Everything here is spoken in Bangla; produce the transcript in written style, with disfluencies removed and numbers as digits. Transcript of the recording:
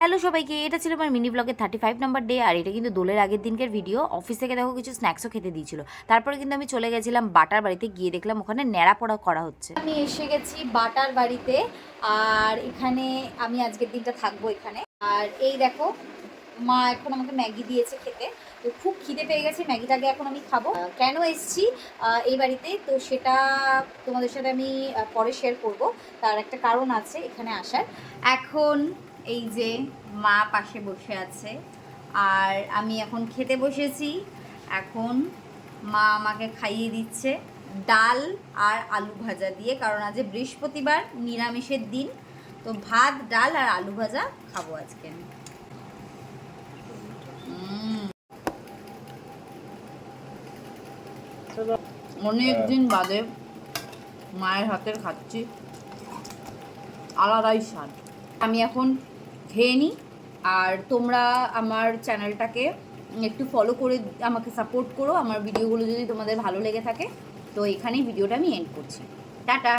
হ্যালো সবাইকে, এটা ছিল আমার মিনি ব্লগের 35 নাম্বার ডে। আর এটা কিন্তু দোলের আগের দিনকার ভিডিও। অফিস থেকে দেখো কিছু স্ন্যাক্সও খেতে দিয়েছিল। তারপরে কিন্তু আমি চলে গেছিলাম বাটার বাড়িতে, গিয়ে দেখলাম ওখানে ন্যাড়া পড়া করা হচ্ছে। আমি এসে গেছি বাটার বাড়িতে, আর এখানে আমি আজকের দিনটা থাকবো এখানে। আর এই দেখো, মা এখন আমাকে ম্যাগি দিয়েছে খেতে। তো খুব খিদে পেয়ে গেছে, ম্যাগিটাকে এখন আমি খাবো। কেন এসছি এই বাড়িতে, তো সেটা তোমাদের সাথে আমি পরে শেয়ার করব। তার একটা কারণ আছে এখানে আসার। এখন এই যে মা পাশে বসে আছে, আর আমি এখন খেতে বসেছি। এখন মা আমাকে খাইয়ে দিচ্ছে ডাল আর আলু ভাজা দিয়ে, কারণ আজ বৃহস্পতিবার, নিরামিষের দিন। তো ভাত, ডাল আর আলু ভাজা খাবো আজকে আমি। অনেকদিন বাদে মায়ের হাতের খাচ্ছি, আলাদাই স্বাদ। আমি এখন খেয়ে নিই, আর তোমরা আমার চ্যানেলটাকে একটু ফলো করে আমাকে সাপোর্ট করো। আমার ভিডিওগুলো যদি তোমাদের ভালো লেগে থাকে, তো এখানেই ভিডিওটা আমি এন্ড করছি। টাটা।